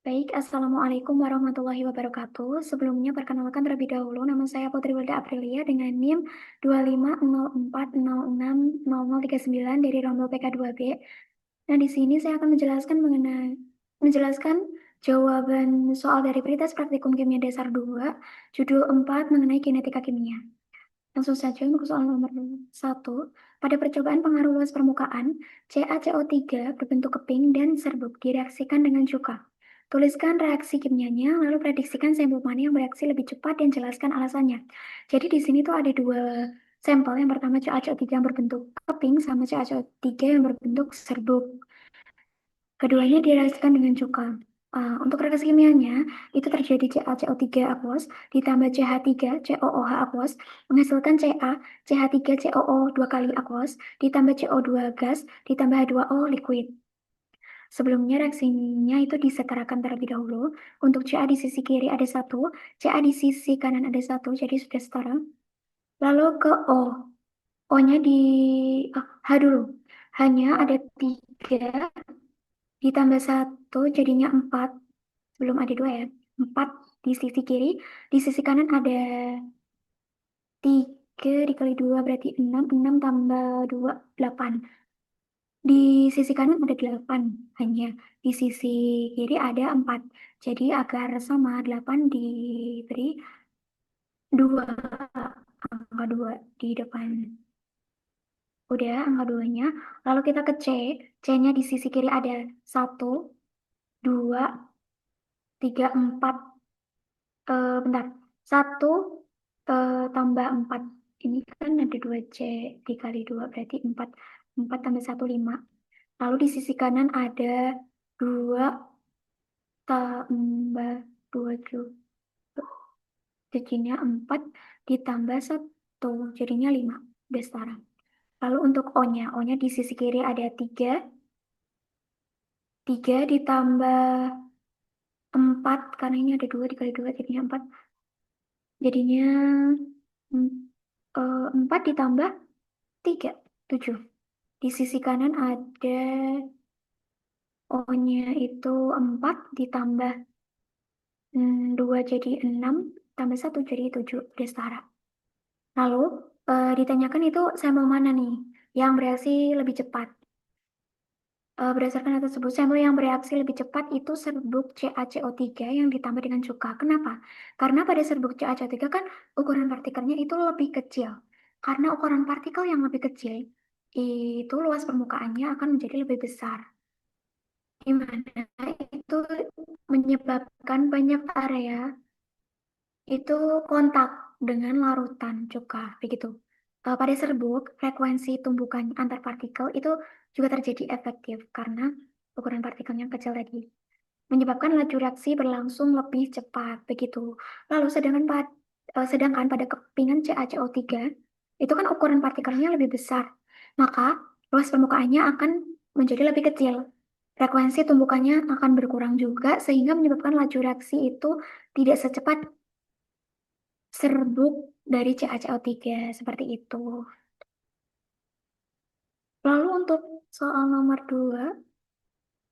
Baik, Assalamualaikum warahmatullahi wabarakatuh. Sebelumnya perkenalkan terlebih dahulu, nama saya Putri Wilda Aprilia dengan NIM 2504060039 dari Rombel PK2B. Nah, di sini saya akan menjelaskan jawaban soal dari Peritas Praktikum Kimia Dasar 2, judul 4 mengenai kinetika kimia. Langsung saja untuk soal nomor 1. Pada percobaan pengaruh luas permukaan, CaCO3 berbentuk keping dan serbuk direaksikan dengan cuka. Tuliskan reaksi kimianya, lalu prediksikan sampel mana yang bereaksi lebih cepat dan jelaskan alasannya. Jadi di sini tuh ada dua sampel. Yang pertama CaCO3 yang berbentuk keping sama CaCO3 yang berbentuk serbuk. Keduanya direaksikan dengan cuka. Untuk reaksi kimianya, itu terjadi CaCO3 aqueous ditambah CH3 COOH aqueous menghasilkan CH3 COO 2 kali aqueous ditambah CO2 gas ditambah H2O liquid. Sebelumnya reaksinya itu disetarakan terlebih dahulu. Untuk Ca di sisi kiri ada 1, Ca di sisi kanan ada 1, jadi sudah setara. Lalu ke O. O-nya di H dulu. Hanya ada 3 ditambah 1 jadinya 4. Belum ada 2 ya. 4 di sisi kiri. Di sisi kanan ada 3 dikali 2 berarti 6. 6 tambah 2, 8. Di sisi kanan ada 8 hanya. Di sisi kiri ada 4. Jadi agar sama 8 diberi 2. Angka 2 di depan. Udah angka 2-nya. Lalu kita ke C. C-nya di sisi kiri ada 1, 2, 3, 4. Bentar. 1 tambah 4. Ini kan ada 2C dikali 2 berarti 4. 4 tambah 1, 5. Lalu di sisi kanan ada 2 tambah 2 juga. Jadinya 4 ditambah 1. Jadinya 5. Udah setara. Lalu untuk O-nya. O-nya di sisi kiri ada 3. 3 ditambah 4. Karena ini ada 2 dikali 2 jadinya 4. Jadinya 4 ditambah 3, 7. Di sisi kanan ada O-nya itu 4 ditambah 2 jadi 6, tambah 1 jadi 7, udah setara. Lalu ditanyakan itu sampel mana nih yang bereaksi lebih cepat. Berdasarkan hal tersebut, sampel yang bereaksi lebih cepat itu serbuk CaCO3 yang ditambah dengan cuka. Kenapa? Karena pada serbuk CaCO3 kan ukuran partikelnya itu lebih kecil. Karena ukuran partikel yang lebih kecil, itu luas permukaannya akan menjadi lebih besar. Di mana itu menyebabkan banyak area itu kontak dengan larutan cuka, begitu. Pada serbuk, frekuensi tumbukan antar partikel itu juga terjadi efektif karena ukuran partikelnya kecil tadi, menyebabkan laju reaksi berlangsung lebih cepat, begitu. Lalu sedangkan pada kepingan CaCO3 itu kan ukuran partikelnya lebih besar, maka luas permukaannya akan menjadi lebih kecil. Frekuensi tumbukannya akan berkurang juga sehingga menyebabkan laju reaksi itu tidak secepat serbuk dari CaCO3 seperti itu. Lalu untuk soal nomor 2,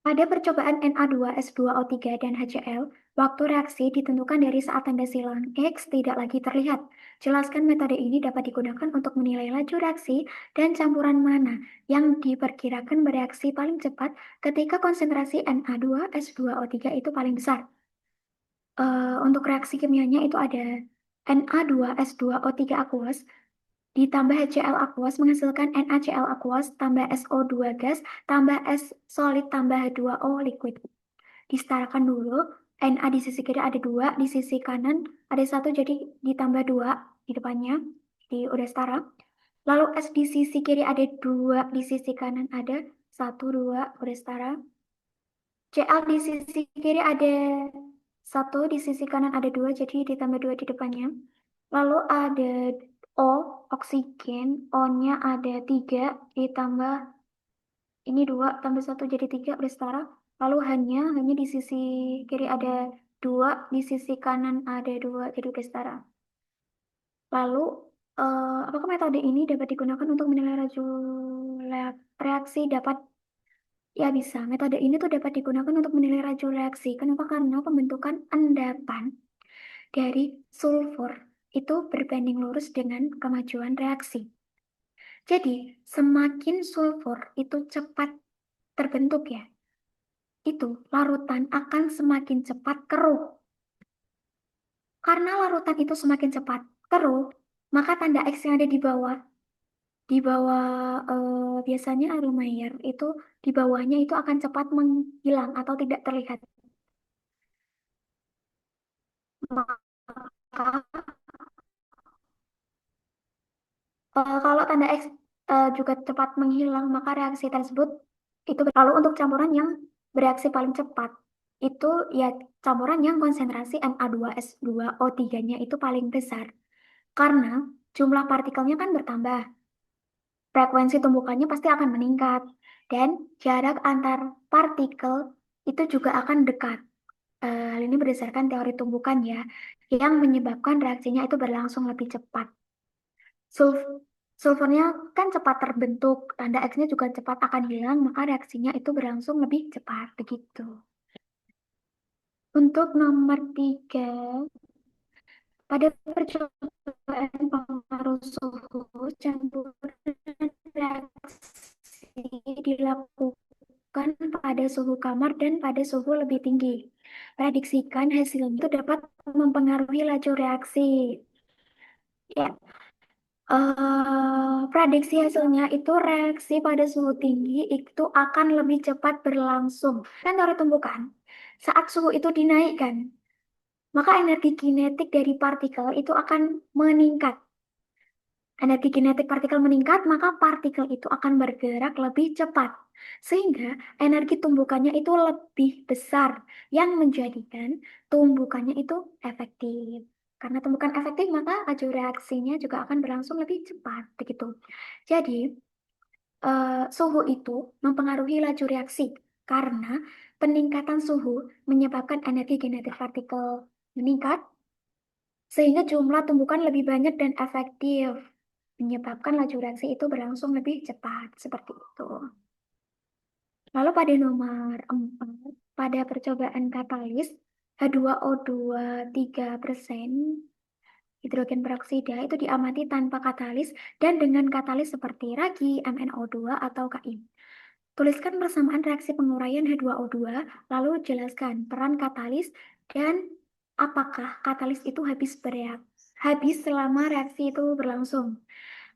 pada percobaan Na2S2O3 dan HCl, waktu reaksi ditentukan dari saat tanda silang X tidak lagi terlihat. Jelaskan metode ini dapat digunakan untuk menilai laju reaksi dan campuran mana yang diperkirakan bereaksi paling cepat ketika konsentrasi Na2S2O3 itu paling besar. Untuk reaksi kimianya itu ada Na2S2O3 aqueous ditambah HCl aqueous menghasilkan NaCl aqueous tambah SO2 gas tambah S solid tambah H2O liquid. Disetarakan dulu. Na di sisi kiri ada 2, di sisi kanan ada 1, jadi ditambah 2 di depannya. Jadi udah setara. Lalu S di sisi kiri ada 2, di sisi kanan ada 1, 2, udah setara. Cl di sisi kiri ada 1, di sisi kanan ada 2, jadi ditambah 2 di depannya. Lalu ada O, oksigen. O-nya ada 3, ditambah ini 2, tambah 1 jadi 3, udah setara. Lalu hanya di sisi kiri ada 2, di sisi kanan ada 2, jadi udah setara. Lalu, apakah metode ini dapat digunakan untuk menilai laju reaksi Ya bisa, metode ini tuh dapat digunakan untuk menilai raju reaksi. Kenapa? Karena pembentukan endapan dari sulfur itu berbanding lurus dengan kemajuan reaksi. Jadi, semakin sulfur itu cepat terbentuk ya, itu larutan akan semakin cepat keruh. Karena larutan itu semakin cepat keruh, maka tanda X yang ada di bawah biasanya Aromayer itu di bawahnya itu akan cepat menghilang atau tidak terlihat. Maka kalau tanda X juga cepat menghilang, maka reaksi tersebut itu lalu untuk campuran yang bereaksi paling cepat itu ya campuran yang konsentrasi Na2S2O3-nya itu paling besar karena jumlah partikelnya kan bertambah, frekuensi tumbukannya pasti akan meningkat dan jarak antar partikel itu juga akan dekat. Hal ini berdasarkan teori tumbukan ya, yang menyebabkan reaksinya itu berlangsung lebih cepat. Sulf- Sulfurnya kan cepat terbentuk, tanda X-nya juga cepat akan hilang, maka reaksinya itu berlangsung lebih cepat, begitu. Untuk nomor 3, pada percobaan pengaruh suhu, campuran reaksi dilakukan pada suhu kamar dan pada suhu lebih tinggi. Prediksikan hasilnya itu dapat mempengaruhi laju reaksi. Ya, prediksi hasilnya itu reaksi pada suhu tinggi itu akan lebih cepat berlangsung. Kan teori tumbukan. Saat suhu itu dinaikkan, maka energi kinetik dari partikel itu akan meningkat. Energi kinetik partikel meningkat, maka partikel itu akan bergerak lebih cepat. Sehingga energi tumbukannya itu lebih besar, yang menjadikan tumbukannya itu efektif. Karena tumbukan efektif, maka laju reaksinya juga akan berlangsung lebih cepat. Begitu. Jadi, suhu itu mempengaruhi laju reaksi. Karena peningkatan suhu menyebabkan energi kinetik partikel meningkat, sehingga jumlah tumbukan lebih banyak dan efektif, menyebabkan laju reaksi itu berlangsung lebih cepat, seperti itu. Lalu pada nomor 4, pada percobaan katalis, H2O2 3% hidrogen peroksida itu diamati tanpa katalis dan dengan katalis seperti ragi, MnO2, atau KI. Tuliskan persamaan reaksi penguraian H2O2, lalu jelaskan peran katalis dan apakah katalis itu habis selama reaksi itu berlangsung.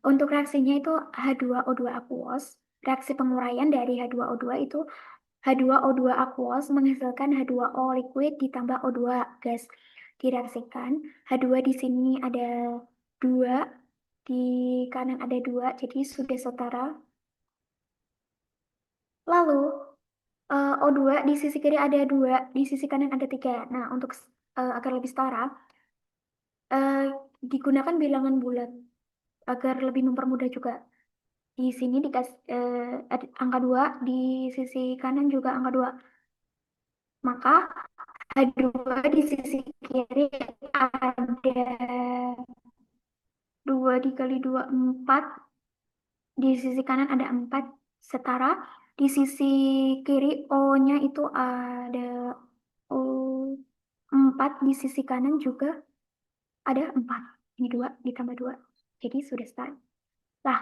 Untuk reaksinya itu H2O2 aqueous, reaksi penguraian dari H2O2 itu H2O2 aqueous menghasilkan H2O liquid ditambah O2 gas. Direaksikan, H2 di sini ada 2, di kanan ada 2, jadi sudah setara. Lalu O2 di sisi kiri ada 2, di sisi kanan ada 3. Nah, untuk agar lebih setara, eh, digunakan bilangan bulat agar lebih mempermudah juga. Di sini dikasih ada angka 2, di sisi kanan juga angka 2. Maka H2 di sisi kiri ada 2 dikali 2, 4. Di sisi kanan ada 4 setara. Di sisi kiri O-nya itu ada O 4, di sisi kanan juga ada 4. Ini 2 ditambah 2. Jadi sudah setara. Nah,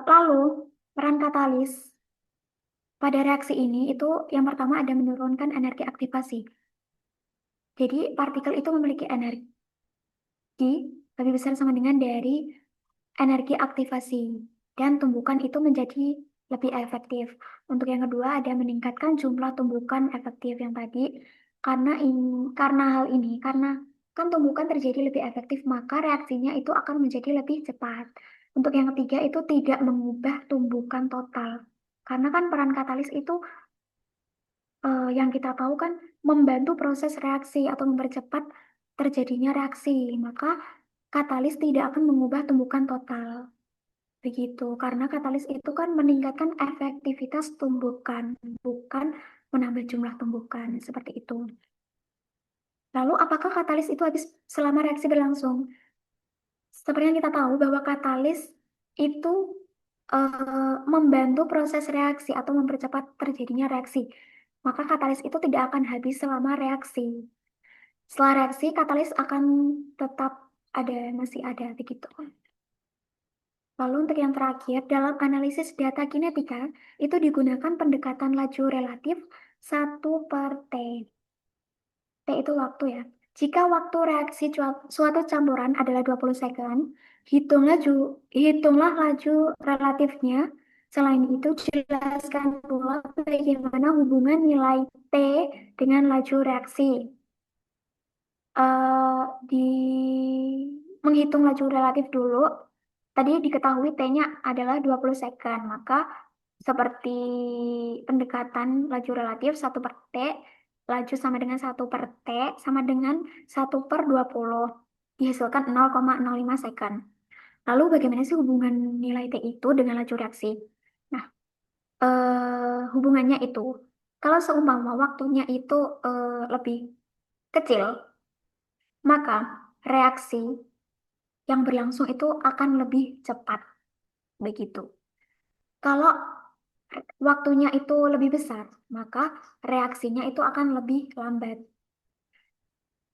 lalu peran katalis pada reaksi ini itu yang pertama ada menurunkan energi aktivasi. Jadi partikel itu memiliki energi lebih besar sama dengan dari energi aktivasi dan tumbukan itu menjadi lebih efektif. Untuk yang kedua ada meningkatkan jumlah tumbukan efektif yang tadi karena hal ini karena kan tumbukan terjadi lebih efektif maka reaksinya itu akan menjadi lebih cepat. Untuk yang ketiga itu tidak mengubah tumbukan total. Karena kan peran katalis itu yang kita tahu kan membantu proses reaksi atau mempercepat terjadinya reaksi. Maka katalis tidak akan mengubah tumbukan total. Begitu, karena katalis itu kan meningkatkan efektivitas tumbukan, bukan menambah jumlah tumbukan, seperti itu. Lalu, apakah katalis itu habis selama reaksi berlangsung? Seperti yang kita tahu bahwa katalis itu membantu proses reaksi atau mempercepat terjadinya reaksi. Maka katalis itu tidak akan habis selama reaksi. Setelah reaksi, katalis akan tetap ada, masih ada begitu. Lalu untuk yang terakhir, dalam analisis data kinetika, itu digunakan pendekatan laju relatif 1/T. T itu waktu ya. Jika waktu reaksi suatu campuran adalah 20 second, hitunglah laju relatifnya. Selain itu, jelaskan pula bagaimana hubungan nilai T dengan laju reaksi. Di menghitung laju relatif dulu, tadi diketahui T-nya adalah 20 second, maka seperti pendekatan laju relatif 1/T, laju sama dengan 1/T, sama dengan 1/20, dihasilkan 0,05 second. Lalu bagaimana sih hubungan nilai T itu dengan laju reaksi? Nah, hubungannya itu, kalau seumpama waktunya itu lebih kecil, maka reaksi yang berlangsung itu akan lebih cepat, begitu. Kalau waktunya itu lebih besar, maka reaksinya itu akan lebih lambat.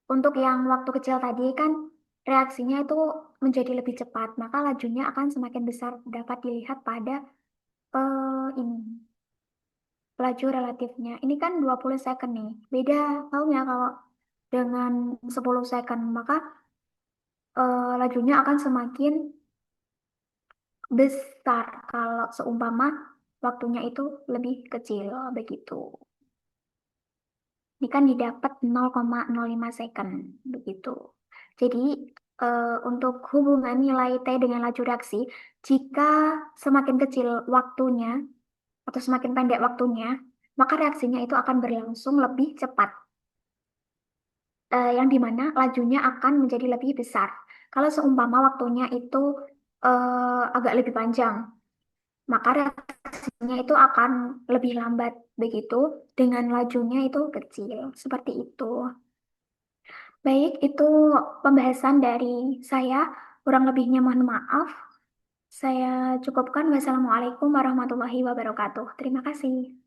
Untuk yang waktu kecil tadi kan reaksinya itu menjadi lebih cepat, maka lajunya akan semakin besar, dapat dilihat pada ini laju relatifnya. Ini kan 20 second nih. Beda halnya kalau dengan 10 second, maka lajunya akan semakin besar kalau seumpama waktunya itu lebih kecil begitu. Ini kan didapat 0,05 second begitu. Jadi untuk hubungan nilai T dengan laju reaksi, jika semakin kecil waktunya atau semakin pendek waktunya, maka reaksinya itu akan berlangsung lebih cepat, yang dimana lajunya akan menjadi lebih besar. Kalau seumpama waktunya itu agak lebih panjang, maka reaksinya itu akan lebih lambat begitu dengan lajunya itu kecil seperti itu. Baik, itu pembahasan dari saya. Kurang lebihnya mohon maaf. Saya cukupkan. Wassalamualaikum warahmatullahi wabarakatuh. Terima kasih.